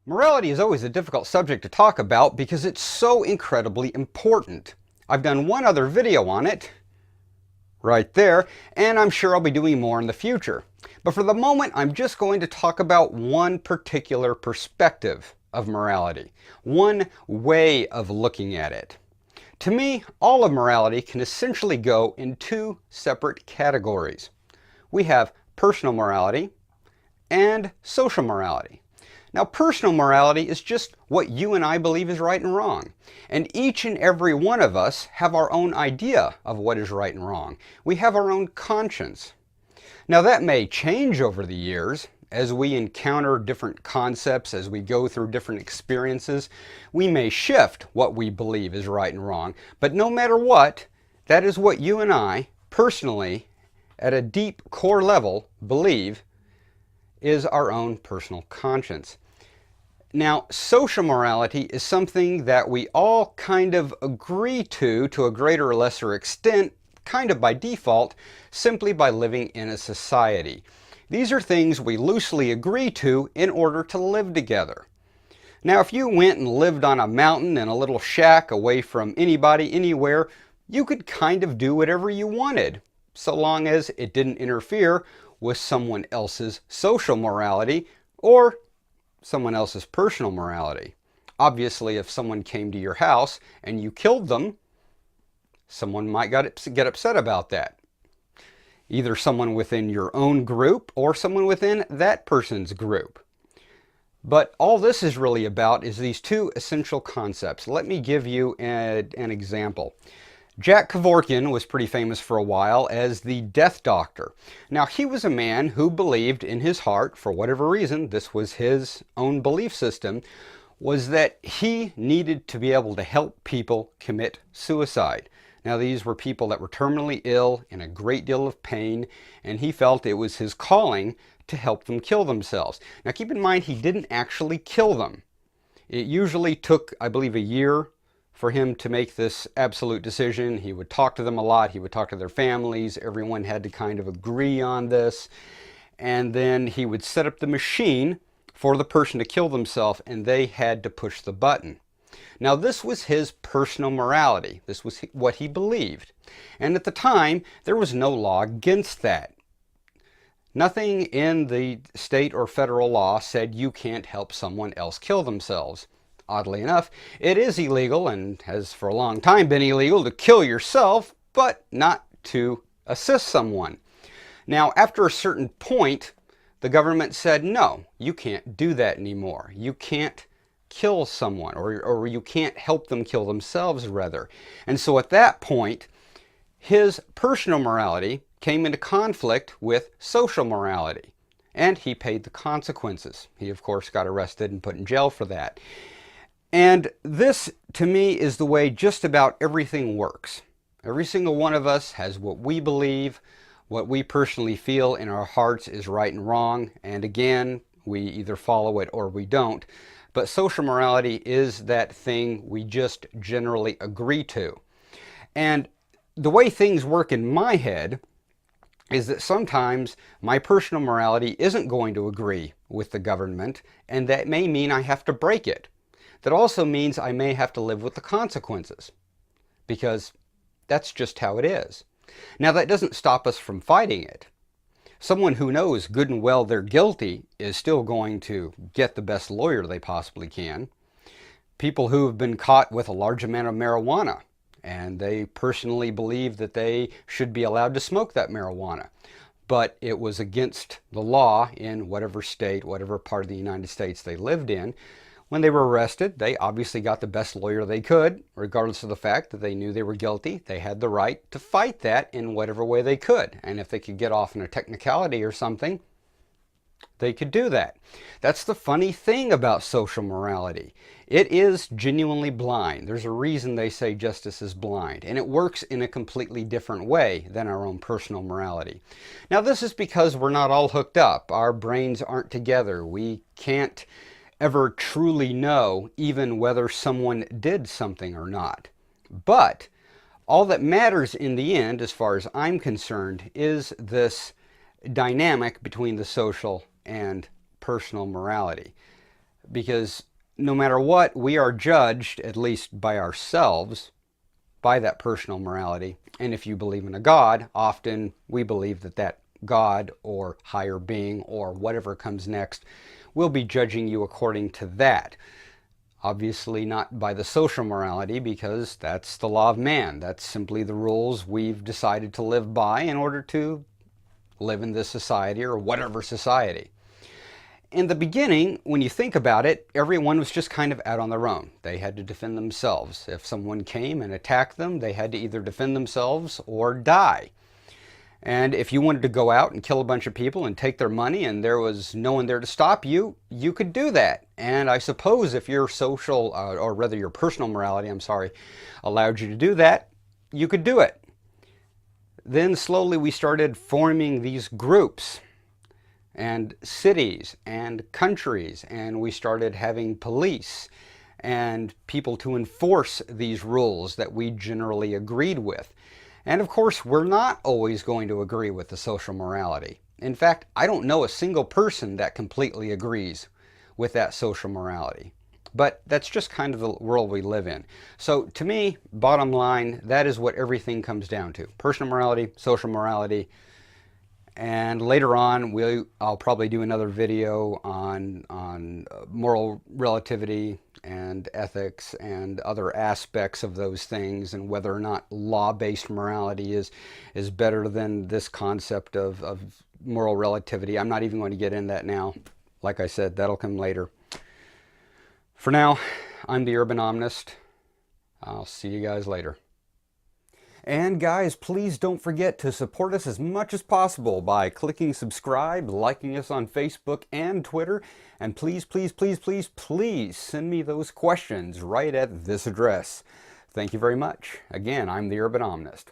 Morality is always a difficult subject to talk about because it's so incredibly important. I've done one other video on it, right there, and I'm sure I'll be doing more in the future. But for the moment, I'm just going to talk about one particular perspective of morality, one way of looking at it. To me, all of morality can essentially go in two separate categories. We have personal morality and social morality. Now, personal morality is just what you and I believe is right and wrong. And each and every one of us have our own idea of what is right and wrong. We have our own conscience. Now, that may change over the years. As we encounter different concepts, as we go through different experiences, we may shift what we believe is right and wrong. But no matter what, that is what you and I, personally, at a deep core level, believe is our own personal conscience. Now, social morality is something that we all kind of agree to a greater or lesser extent, kind of by default, simply by living in a society. These are things we loosely agree to in order to live together. Now, if you went and lived on a mountain in a little shack away from anybody, anywhere, you could kind of do whatever you wanted, so long as it didn't interfere with someone else's social morality or someone else's personal morality. Obviously, if someone came to your house and you killed them, someone might get upset about that. Either someone within your own group or someone within that person's group. But all this is really about is these two essential concepts. Let me give you an example. Jack Kevorkian was pretty famous for a while as the Death Doctor. Now, he was a man who believed in his heart, for whatever reason, this was his own belief system, was that he needed to be able to help people commit suicide. Now, these were people that were terminally ill, in a great deal of pain, and he felt it was his calling to help them kill themselves. Now, keep in mind, he didn't actually kill them. It usually took, I believe, a year for him to make this absolute decision. He would talk to them a lot. He would talk to their families. Everyone had to kind of agree on this. And then he would set up the machine for the person to kill themselves, and they had to push the button. Now, this was his personal morality. This was what he believed. And at the time, there was no law against that. Nothing in the state or federal law said you can't help someone else kill themselves. Oddly enough, it is illegal, and has for a long time been illegal, to kill yourself, but not to assist someone. Now, after a certain point, the government said, no, you can't do that anymore. You can't kill someone, or you can't help them kill themselves, rather. And so at that point, his personal morality came into conflict with social morality, and he paid the consequences. He, of course, got arrested and put in jail for that. And this, to me, is the way just about everything works. Every single one of us has what we believe, what we personally feel in our hearts is right and wrong, and again, we either follow it or we don't. But social morality is that thing we just generally agree to. And the way things work in my head is that sometimes my personal morality isn't going to agree with the government, and that may mean I have to break it. That also means I may have to live with the consequences, because that's just how it is. Now, that doesn't stop us from fighting it. Someone who knows good and well they're guilty is still going to get the best lawyer they possibly can. People who have been caught with a large amount of marijuana, and they personally believe that they should be allowed to smoke that marijuana, but it was against the law in whatever state, whatever part of the United States they lived in. When they were arrested, they obviously got the best lawyer they could, regardless of the fact that they knew they were guilty. They had the right to fight that in whatever way they could. And if they could get off on a technicality or something, they could do that. That's the funny thing about social morality. It is genuinely blind. There's a reason they say justice is blind, and it works in a completely different way than our own personal morality. Now, this is because we're not all hooked up. Our brains aren't together. We can't ever truly know even whether someone did something or not. But all that matters in the end, as far as I'm concerned, is this dynamic between the social and personal morality. because no matter what, we are judged, at least by ourselves, by that personal morality. And if you believe in a God, often we believe that that God or higher being or whatever comes next will be judging you according to that. Obviously not by the social morality, because that's the law of man. That's simply the rules we've decided to live by in order to live in this society or whatever society. In the beginning, when you think about it, everyone was just kind of out on their own. They had to defend themselves. If someone came and attacked them, they had to either defend themselves or die. And if you wanted to go out and kill a bunch of people and take their money and there was no one there to stop you, you could do that. And I suppose if your social, or rather your personal morality, allowed you to do that, you could do it. Then slowly we started forming these groups and cities and countries, and we started having police and people to enforce these rules that we generally agreed with. And of course, we're not always going to agree with the social morality. In fact, I don't know a single person that completely agrees with that social morality. But that's just kind of the world we live in. So to me, bottom line, that is what everything comes down to. Personal morality, social morality. And later on, I'll probably do another video on moral relativity and ethics and other aspects of those things, and whether or not law-based morality is better than this concept of moral relativity. I'm not even going to get into that now. Like I said, that'll come later. For now, I'm the Urban Omnist. I'll see you guys later. And guys, please don't forget to support us as much as possible by clicking subscribe, liking us on Facebook and Twitter, and please, please, please, please, please send me those questions right at this address. Thank you very much. Again, I'm the Urban Omnist.